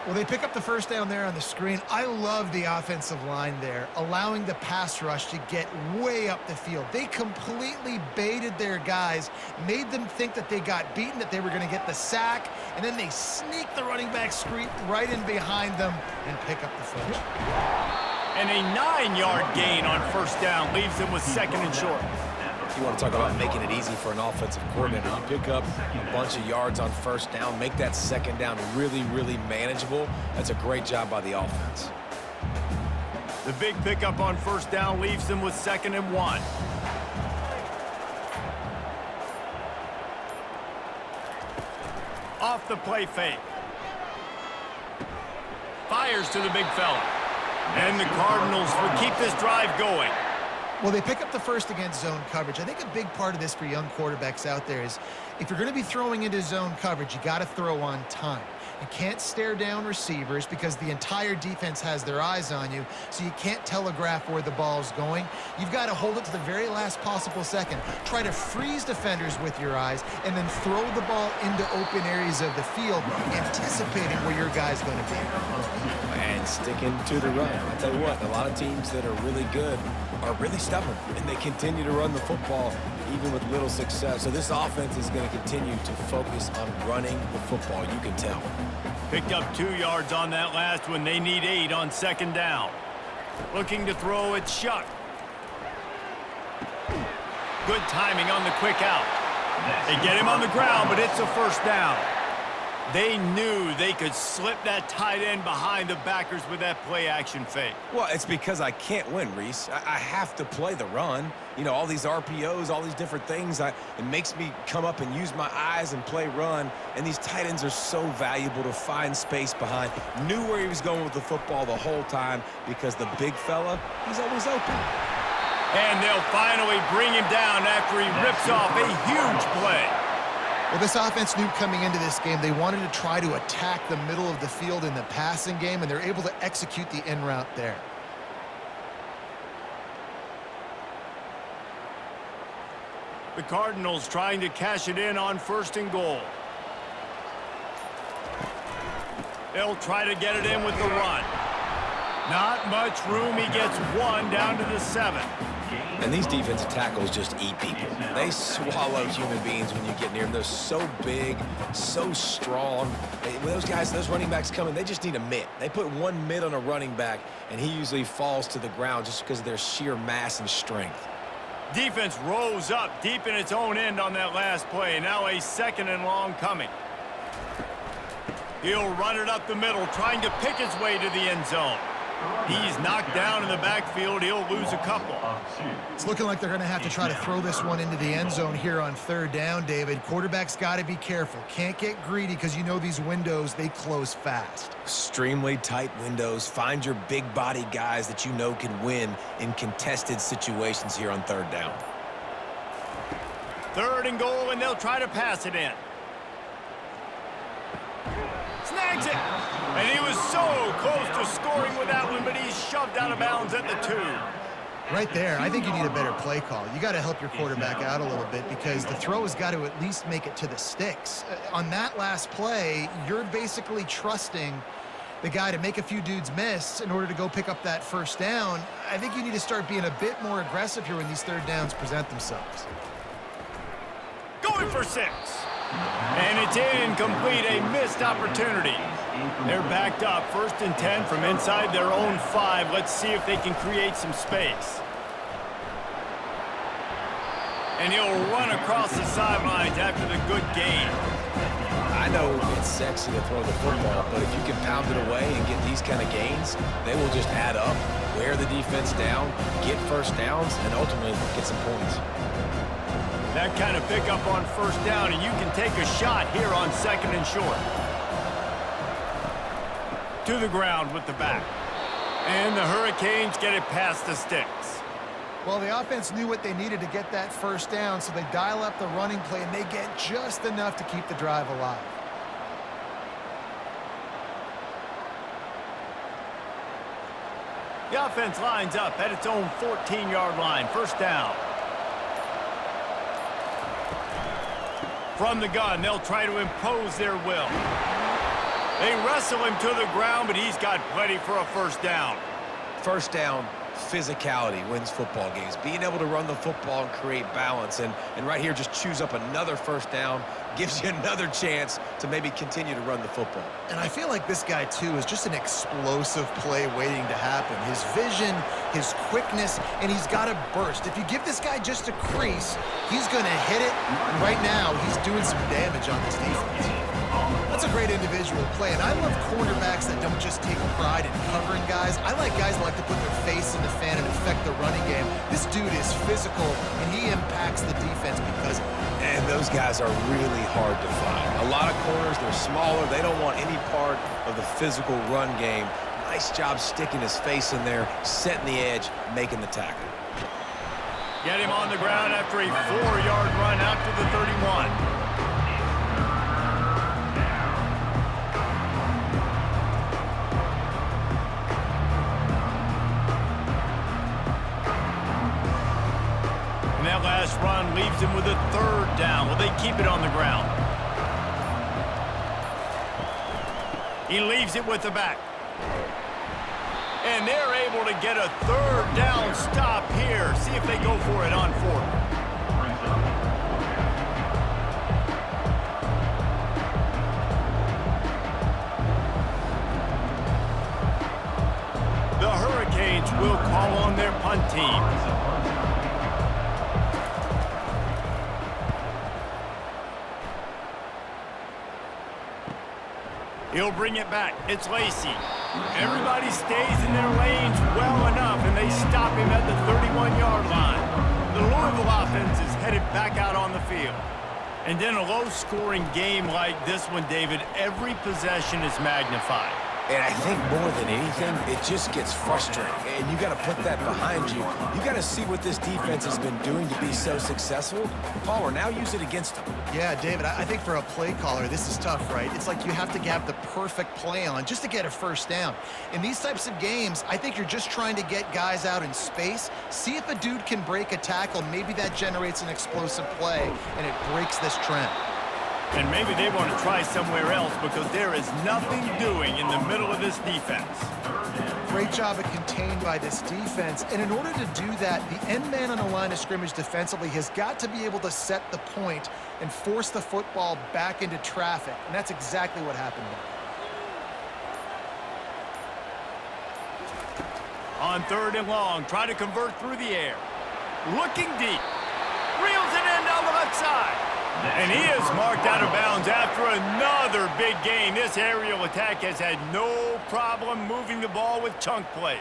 Well, they pick up the first down there on the screen. I love the offensive line there, allowing the pass rush to get way up the field. They completely baited their guys, made them think that they got beaten, that they were going to get the sack, and then they sneak the running back screen right in behind them and pick up the first. And a 9-yard gain on first down leaves them with second and short. You want to talk about making it easy for an offensive coordinator. You pick up a bunch of yards on first down, make that second down really, really manageable. That's a great job by the offense. The big pickup on first down leaves them with second and 1. Off the play fake. Fires to the big fella. And the Cardinals will keep this drive going. Well, they pick up the first against zone coverage. I think a big part of this for young quarterbacks out there is if you're going to be throwing into zone coverage, you got to throw on time. You can't stare down receivers because the entire defense has their eyes on you, so you can't telegraph where the ball's going. You've got to hold it to the very last possible second. Try to freeze defenders with your eyes and then throw the ball into open areas of the field, anticipating where your guy's going to be. And sticking to the run. I'll tell you what, a lot of teams that are really good are really stubborn, and they continue to run the football even with little success. So this offense is going to continue to focus on running the football. You can tell. Picked up 2 yards on that last one. They need 8 on second down. Looking to throw it, Shuck. Good timing on the quick out. They get him on the ground, but it's a first down. They knew they could slip that tight end behind the backers with that play-action fake. Well, it's because I can't win, Reese. I have to play the run. You know, all these RPOs, all these different things, it makes me come up and use my eyes and play run. And these tight ends are so valuable to find space behind. Knew where he was going with the football the whole time because the big fella, he's always open. And they'll finally bring him down after he rips off a huge play. Well, this offense knew coming into this game they wanted to try to attack the middle of the field in the passing game, and they're able to execute the in route there. The Cardinals trying to cash it in on first and goal. They'll try to get it in with the run. Not much room. He gets 1 down to the 7. And these defensive tackles just eat people. They swallow human beings when you get near them. They're so big, so strong. When those guys, those running backs come in, they just need a mitt. They put 1 mitt on a running back, and he usually falls to the ground just because of their sheer mass and strength. Defense rose up deep in its own end on that last play. Now a second and long coming. He'll run it up the middle, trying to pick his way to the end zone. He's knocked down in the backfield. He'll lose a couple. It's looking like they're going to have to try to throw this one into the end zone here on third down, David. Quarterback's got to be careful. Can't get greedy because you know these windows, they close fast. Extremely tight windows. Find your big body guys that you know can win in contested situations here on third down. Third and goal, and they'll try to pass it in. Snags it. And he was so close to scoring with that one, but he's shoved out of bounds at the 2. Right there, I think you need a better play call. You got to help your quarterback out a little bit because the throw has got to at least make it to the sticks. On that last play, you're basically trusting the guy to make a few dudes miss in order to go pick up that first down. I think you need to start being a bit more aggressive here when these third downs present themselves. Going for 6. And it's incomplete, a missed opportunity. They're backed up, 1st and 10 from inside their own 5. Let's see if they can create some space. And he'll run across the sidelines after the good gain. I know it's sexy to throw the football, but if you can pound it away and get these kind of gains, they will just add up, wear the defense down, get first downs, and ultimately get some points. That kind of pickup on first down, and you can take a shot here on 2nd and short. To the ground with the back. And the Hurricanes get it past the sticks. Well, the offense knew what they needed to get that first down, so they dial up the running play, and they get just enough to keep the drive alive. The offense lines up at its own 14-yard line. First down. From the gun, they'll try to impose their will. They wrestle him to the ground, but he's got plenty for a first down. First down, physicality wins football games. Being able to run the football and create balance. And right here, just choose up another first down, gives you another chance to maybe continue to run the football. And I feel like this guy, too, is just an explosive play waiting to happen. His vision, his quickness, and he's got a burst. If you give this guy just a crease, he's going to hit it. And right now, he's doing some damage on this defense. That's a great individual play, and I love cornerbacks that don't just take pride in covering guys. I like guys that like to put their face in the fan and affect the running game. This dude is physical, and he impacts the defense because of it. And those guys are really hard to find. A lot of corners, they're smaller. They don't want any part of the physical run game. Nice job sticking his face in there, setting the edge, making the tackle. Get him on the ground after a 4-yard run out to the 31. And that last run leaves him with a 3rd down. Will they keep it on the ground? He leaves it with the back. And they're able to get a 3rd down stop here. See if they go for it on 4th. The Hurricanes will call on their punt team. He'll bring it back. It's Lacey. Everybody stays in their lanes well enough, and they stop him at the 31-yard line. The Louisville offense is headed back out on the field. And in a low-scoring game like this one, David, every possession is magnified. And I think more than anything, it just gets frustrating. And you got to put that behind you. You got to see what this defense has been doing to be so successful. Palmer, now use it against them. Yeah, David, I think for a play caller, this is tough, right? It's like you have to have the perfect play on just to get a first down. In these types of games, I think you're just trying to get guys out in space, see if a dude can break a tackle. Maybe that generates an explosive play, and it breaks this trend. And maybe they want to try somewhere else because there is nothing doing in the middle of this defense. Great job of contained by this defense. And in order to do that, the end man on the line of scrimmage defensively has got to be able to set the point and force the football back into traffic. And that's exactly what happened there. On 3rd and long, try to convert through the air. Looking deep. Reels it in down the left side. And he is marked out of bounds after another big gain. This aerial attack has had no problem moving the ball with chunk plays.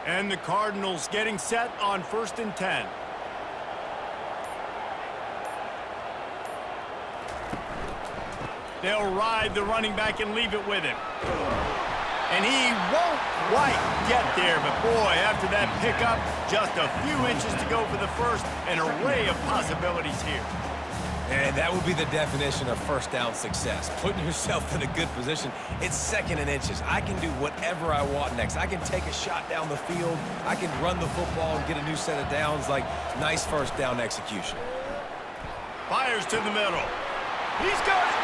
And the Cardinals getting set on 1st and 10. They'll ride the running back and leave it with him. And he won't quite get there, but boy, after that pickup, just a few inches to go for the first, an array of possibilities here. And that would be the definition of first down success, putting yourself in a good position. It's 2nd and inches. I can do whatever I want next. I can take a shot down the field. I can run the football and get a new set of downs. Like, nice first down execution. Fires to the middle. He's got it.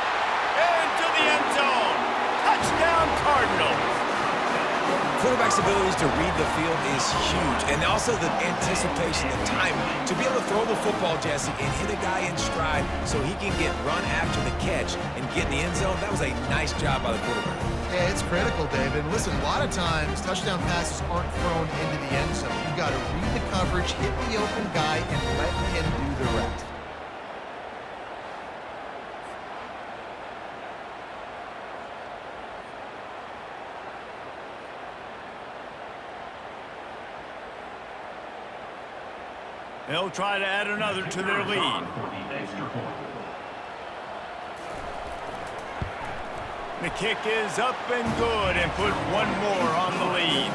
Into the end zone. Touchdown, Cardinals. Quarterback's abilities to read the field is huge, and also the anticipation, the timing. To be able to throw the football, Jesse, and hit a guy in stride so he can get run after the catch and get in the end zone, that was a nice job by the quarterback. Yeah, it's critical, David. And listen, a lot of times touchdown passes aren't thrown into the end zone. You got to read the coverage, hit the open guy, and let him do the rest. They'll try to add another to their lead. The kick is up and good and put one more on the lead.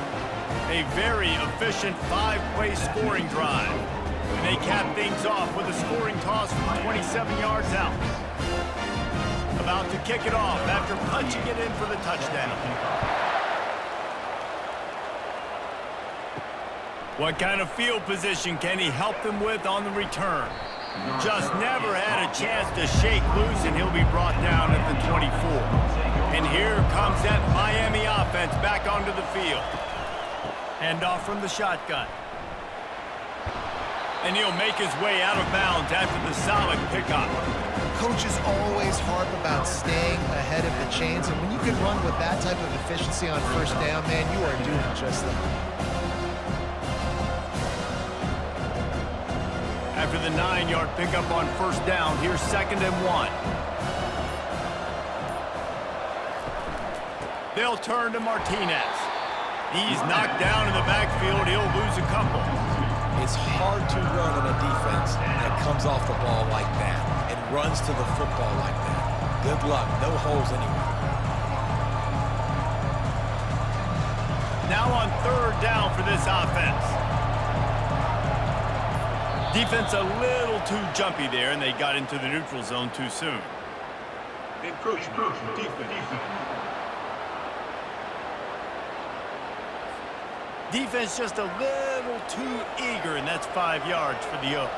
A very efficient 5-play scoring drive. And they cap things off with a scoring toss from 27 yards out. About to kick it off after punching it in for the touchdown. What kind of field position can he help them with on the return? Just never had a chance to shake loose, and he'll be brought down at the 24. And here comes that Miami offense back onto the field. Handoff from the shotgun. And he'll make his way out of bounds after the solid pickup. Coaches always harp about staying ahead of the chains, and when you can run with that type of efficiency on first down, man, you are doing just that. After the 9-yard pickup on first down, here's 2nd and 1. They'll turn to Martinez. He's knocked down in the backfield. He'll lose a couple. It's hard to run on a defense that comes off the ball like that and runs to the football like that. Good luck. No holes anywhere. Now on 3rd down for this offense. Defense a little too jumpy there, and they got into the neutral zone too soon. Encroachment. Defense. Defense just a little too eager, and that's 5 yards for the O.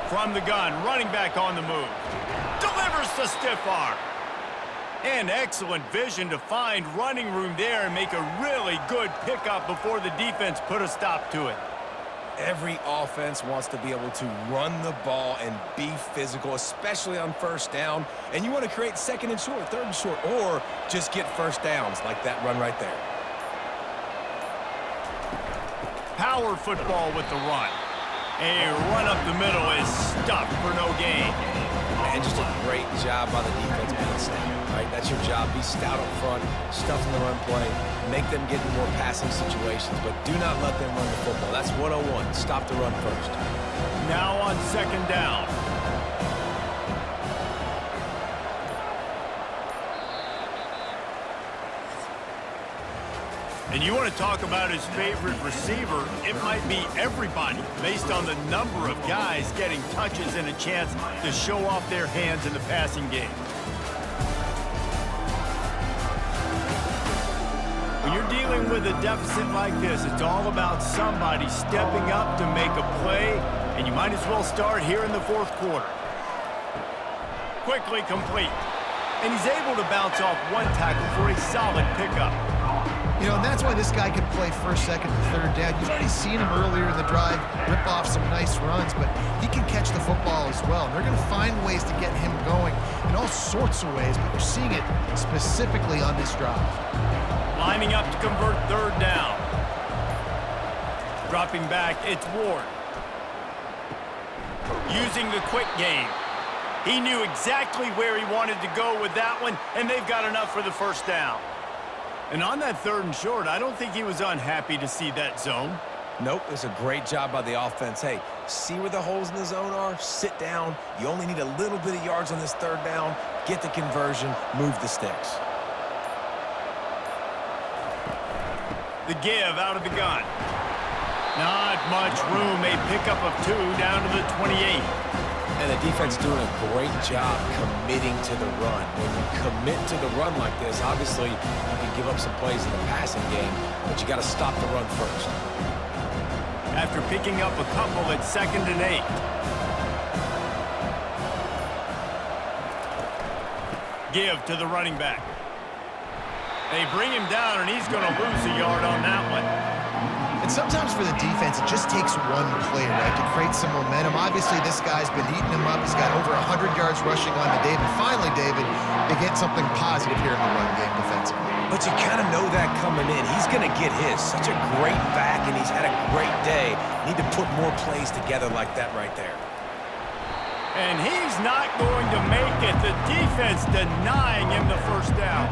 From the gun, running back on the move. Delivers the stiff arm. And excellent vision to find running room there and make a really good pickup before the defense put a stop to it. Every offense wants to be able to run the ball and be physical, especially on first down. And you want to create 2nd and short, 3rd and short, or just get first downs like that run right there. Power football with the run. A run up the middle is stuffed for no gain. And just a great job by the defense being stout. Right? That's your job. Be stout up front, stuff in the run play, make them get in more passing situations, but do not let them run the football. That's 101. Stop the run first. Now on 2nd down. And you want to talk about his favorite receiver, it might be everybody based on the number of guys getting touches and a chance to show off their hands in the passing game. When you're dealing with a deficit like this, it's all about somebody stepping up to make a play, and you might as well start here in the 4th quarter. Quickly complete. And he's able to bounce off one tackle for a solid pickup. You know, and that's why this guy can play 1st, 2nd, and 3rd down. You've already seen him earlier in the drive rip off some nice runs, but he can catch the football as well. And they're going to find ways to get him going in all sorts of ways, but you're seeing it specifically on this drive. Lining up to convert 3rd down. Dropping back, it's Ward. Using the quick game. He knew exactly where he wanted to go with that one, and they've got enough for the 1st down. And on that 3rd and short, I don't think he was unhappy to see that zone. Nope, it's a great job by the offense. Hey, see where the holes in the zone are? Sit down. You only need a little bit of yards on this 3rd down. Get the conversion, move the sticks. The give out of the gun. Not much room. A pickup of 2 down to the 28. And the defense doing a great job committing to the run. When you commit to the run like this, obviously you can give up some plays in the passing game, but you got to stop the run first. After picking up a couple at 2nd and 8. Give to the running back. They bring him down, and he's going to lose a yard on that one. And sometimes for the defense, it just takes one play, right, to create some momentum. Obviously, this guy's been eating him up. He's got over 100 yards rushing on the day. But finally, David, they get something positive here in the run game defensively. But you kind of know that coming in. He's going to get his. Such a great back, and he's had a great day. Need to put more plays together like that right there. And he's not going to make it. The defense denying him the first down.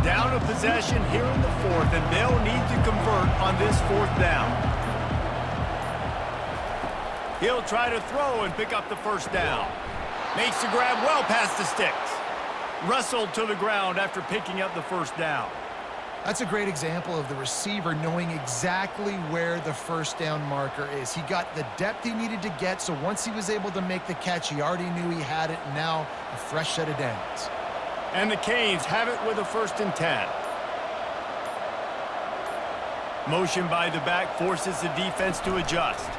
Down a possession here in the fourth, and they'll need to convert on this fourth down. He'll try to throw and pick up the first down. Makes the grab well past the sticks. Wrestled to the ground after picking up the first down. That's a great example of the receiver knowing exactly where the first down marker is. He got the depth he needed to get, so once he was able to make the catch, he already knew he had it, and now a fresh set of downs. And the Canes have it with a 1st and 10. Motion by the back forces the defense to adjust.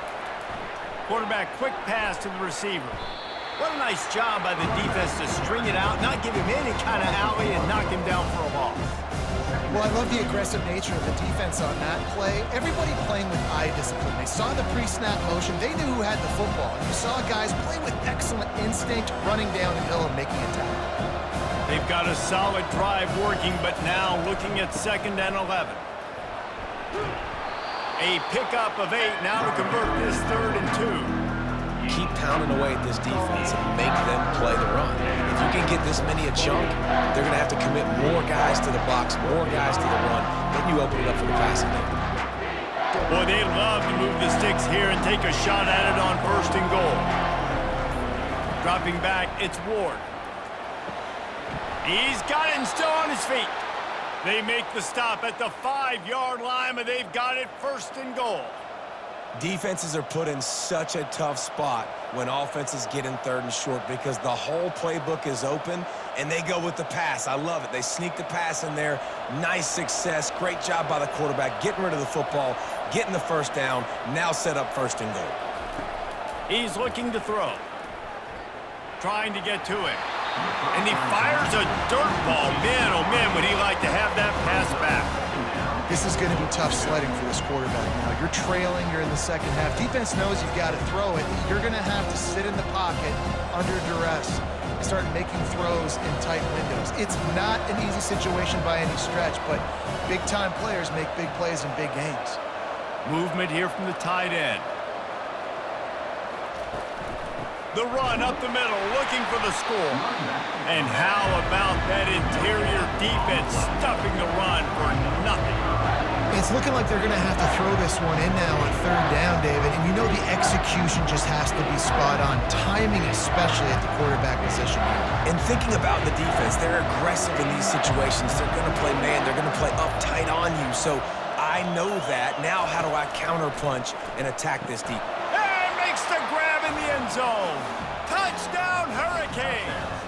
Quarterback quick pass to the receiver. What a nice job by the defense to string it out, not give him any kind of alley, and knock him down for a loss. Well, I love the aggressive nature of the defense on that play. Everybody playing with eye discipline. They saw the pre-snap motion. They knew who had the football. And you saw guys play with excellent instinct, running down the hill and making a tackle. They've got a solid drive working, but now looking at 2nd and 11. A pickup of 8 now to convert this 3rd and 2. Keep pounding away at this defense and make them play the run. If you can get this many a chunk, they're going to have to commit more guys to the box, more guys to the run. Then you open it up for the passing game. Boy, they love to move the sticks here and take a shot at it on 1st and goal. Dropping back, it's Ward. He's got it and still on his feet. They make the stop at the 5-yard line, but they've got it 1st and goal. Defenses are put in such a tough spot when offenses get in 3rd and short because the whole playbook is open, and they go with the pass. I love it. They sneak the pass in there. Nice success. Great job by the quarterback getting rid of the football, getting the first down, now set up 1st and goal. He's looking to throw. Trying to get to it. And he fires a dirt ball. Man, oh man, would he like to have that pass back. This is going to be tough sledding for this quarterback now. You're trailing, you're in the second half. Defense knows you've got to throw it. You're going to have to sit in the pocket under duress and start making throws in tight windows. It's not an easy situation by any stretch, but big-time players make big plays in big games. Movement here from the tight end. The run up the middle, looking for the score. And how about that interior defense stuffing the run for nothing? It's looking like they're going to have to throw this one in now on 3rd down, David. And you know the execution just has to be spot on. Timing, especially at the quarterback position. And thinking about the defense, they're aggressive in these situations. They're going to play man. They're going to play up tight on you. So I know that. Now how do I counterpunch and attack this defense? Makes the grab in the end zone. Touchdown, Hurricanes.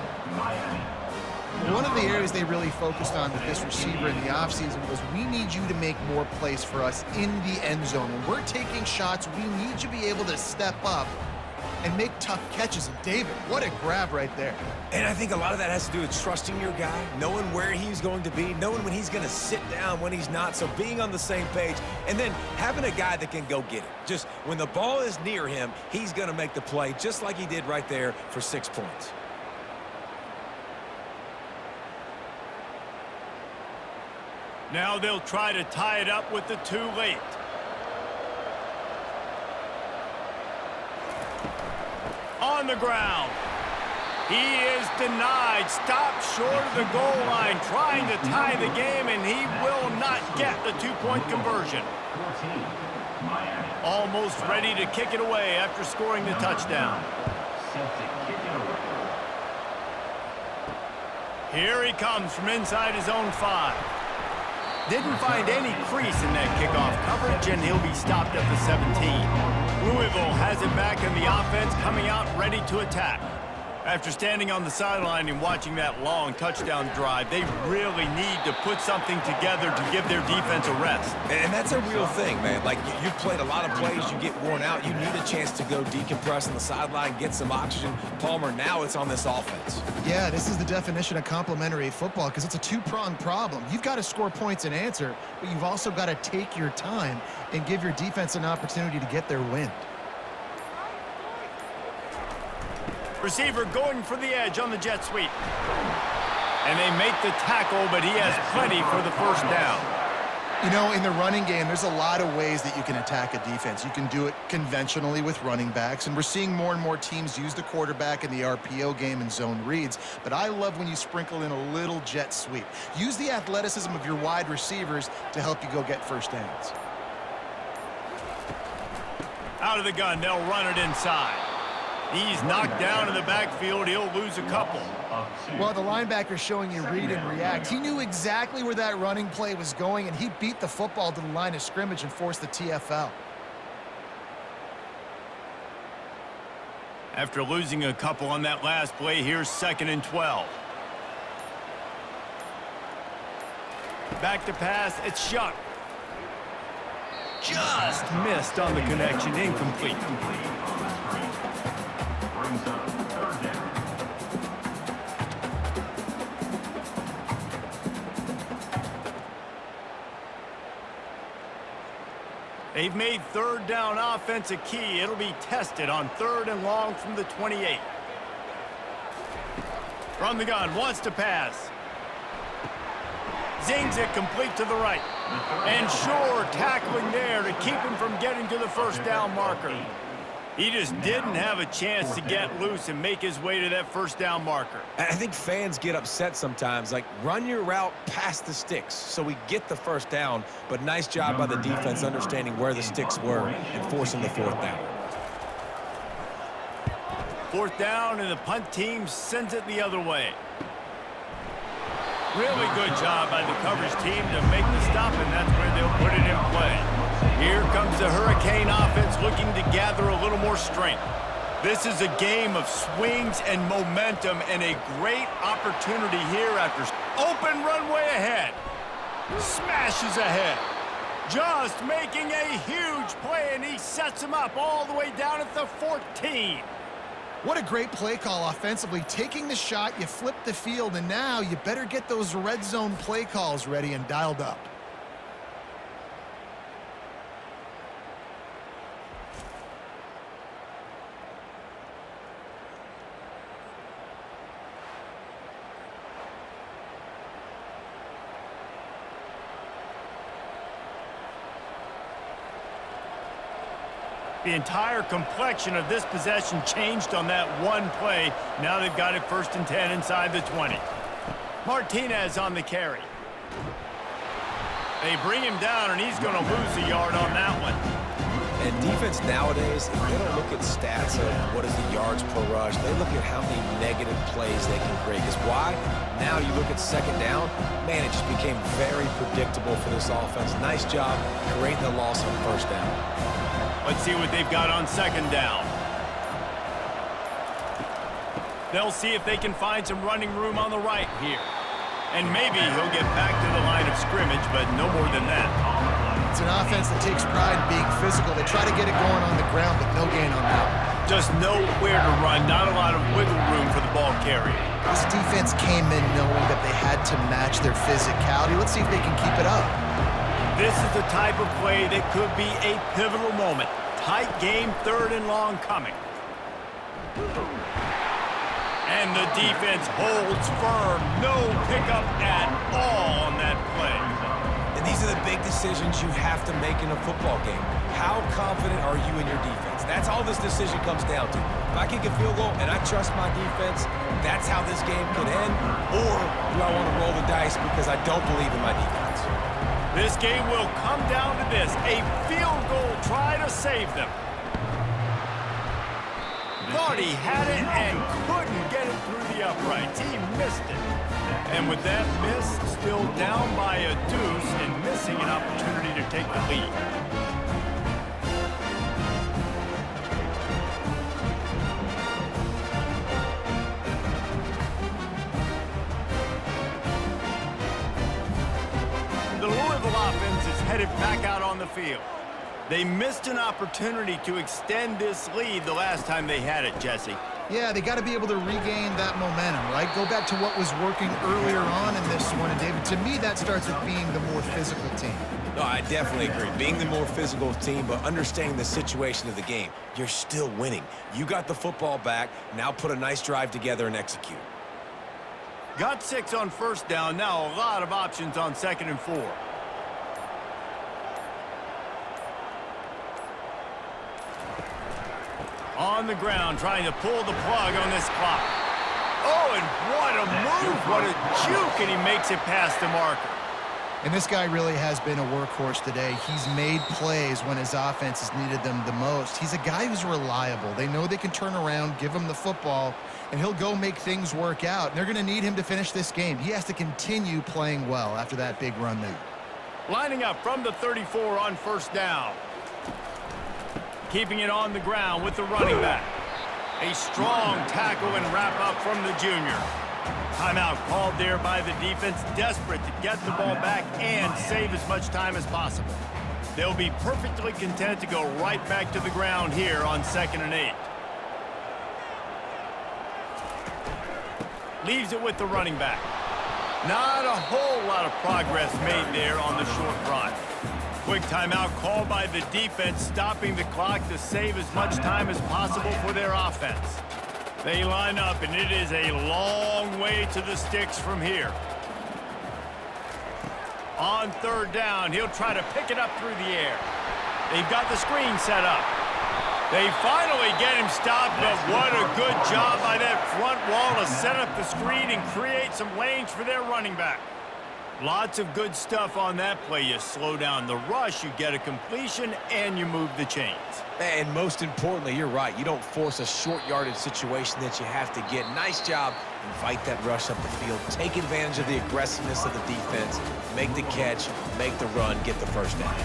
One of the areas they really focused on with this receiver in the offseason was we need you to make more plays for us in the end zone. When we're taking shots, we need you to be able to step up and make tough catches. And David, what a grab right there. And I think a lot of that has to do with trusting your guy, knowing where he's going to be, knowing when he's going to sit down, when he's not, so being on the same page, and then having a guy that can go get it. Just when the ball is near him, he's going to make the play, just like he did right there for 6 points. Now they'll try to tie it up with the 2 late. On the ground. He is denied. Stopped short of the goal line, trying to tie the game, and he will not get the 2-point conversion. Almost ready to kick it away after scoring the touchdown. Here he comes from inside his own 5. Didn't find any crease in that kickoff coverage, and he'll be stopped at the 17. Louisville has it back in the offense, coming out ready to attack. After standing on the sideline and watching that long touchdown drive, they really need to put something together to give their defense a rest. And that's a real thing, man. Like, you've played a lot of plays, you get worn out, you need a chance to go decompress on the sideline, get some oxygen. Palmer, now it's on this offense. Yeah, this is the definition of complementary football because it's a two-pronged problem. You've got to score points and answer, but you've also got to take your time and give your defense an opportunity to get their wind. Receiver going for the edge on the jet sweep. And they make the tackle, but he has plenty for the first down. You know, in the running game, there's a lot of ways that you can attack a defense. You can do it conventionally with running backs, and we're seeing more and more teams use the quarterback in the RPO game and zone reads, but I love when you sprinkle in a little jet sweep. Use the athleticism of your wide receivers to help you go get first downs. Out of the gun, they'll run it inside. He's knocked down in the backfield. He'll lose a couple. Well, the linebacker's showing you read and react. He knew exactly where that running play was going, and he beat the football to the line of scrimmage and forced the TFL. After losing a couple on that last play, here's 2nd and 12. Back to pass. It's Shuck. Just missed on the connection. Incomplete. They've made 3rd down offense a key. It'll be tested on 3rd and long from the 28. From the gun, wants to pass. Zings it complete to the right. And Shore tackling there to keep him from getting to the first down marker. He just didn't have a chance to get loose and make his way to that first down marker. I think fans get upset sometimes. Like, run your route past the sticks so we get the first down, but nice job by the defense understanding where the sticks were and forcing the 4th down. 4th down, and the punt team sends it the other way. Really good job by the coverage team to make the stop, and that's where they'll put it in play. Here comes the Hurricane offense looking to gather a little more strength. This is a game of swings and momentum, and a great opportunity here after open runway ahead. Smashes ahead. Just making a huge play, and he sets him up all the way down at the 14. What a great play call offensively. Taking the shot, you flip the field, and now you better get those red zone play calls ready and dialed up. The entire complexion of this possession changed on that one play. Now they've got it 1st and 10 inside the 20. Martinez on the carry. They bring him down, and he's going to lose a yard on that one. And defense nowadays, they don't look at stats of what is the yards per rush. They look at how many negative plays they can create. Because why? Now you look at 2nd down, man, it just became very predictable for this offense. Nice job creating the loss on 1st down. Let's see what they've got on 2nd down. They'll see if they can find some running room on the right here. And maybe he'll get back to the line of scrimmage, but no more than that. It's an offense that takes pride in being physical. They try to get it going on the ground, but no gain on that. Just nowhere to run, not a lot of wiggle room for the ball carrier. This defense came in knowing that they had to match their physicality. Let's see if they can keep it up. This is the type of play that could be a pivotal moment. Tight game, 3rd and long coming. And the defense holds firm. No pickup at all on that play. And these are the big decisions you have to make in a football game. How confident are you in your defense? That's all this decision comes down to. If I kick a field goal and I trust my defense, that's how this game could end. Or do I want to roll the dice because I don't believe in my defense? This game will come down to this. A field goal try to save them. Thought he had it and couldn't get it through the uprights. He missed it. And with that miss, still down by a deuce and missing an opportunity to take the lead. headed back out on the field. They missed an opportunity to extend this lead the last time they had it, Jesse. Yeah, they got to be able to regain that momentum, right? Go back to what was working earlier on in this one. And, David, to me, that starts with being the more physical team. No, I definitely agree. Being the more physical team, but understanding the situation of the game. You're still winning. You got the football back. Now put a nice drive together and execute. Got 6 on first down. Now a lot of options on 2nd and 4. On the ground, trying to pull the plug on this clock. Oh, and what a move, what a juke, and he makes it past the marker. And this guy really has been a workhorse today. He's made plays when his offense has needed them the most. He's a guy who's reliable. They know they can turn around, give him the football, and he'll go make things work out. And they're going to need him to finish this game. He has to continue playing well after that big run there. Lining up from the 34 on first down. Keeping it on the ground with the running back. A strong tackle and wrap up from the junior. Timeout called there by the defense, desperate to get the ball back and save as much time as possible. They'll be perfectly content to go right back to the ground here on 2nd and 8. Leaves it with the running back. Not a whole lot of progress made there on the short run. Quick timeout called by the defense, stopping the clock to save as much time as possible for their offense. They line up, and it is a long way to the sticks from here. On 3rd down, he'll try to pick it up through the air. They've got the screen set up. They finally get him stopped, but what a good job by that front wall to set up the screen and create some lanes for their running back. Lots of good stuff on that play. You slow down the rush, you get a completion, and you move the chains. And most importantly, you're right. You don't force a short yardage situation that you have to get. Nice job. Invite that rush up the field. Take advantage of the aggressiveness of the defense. Make the catch, make the run, get the first down.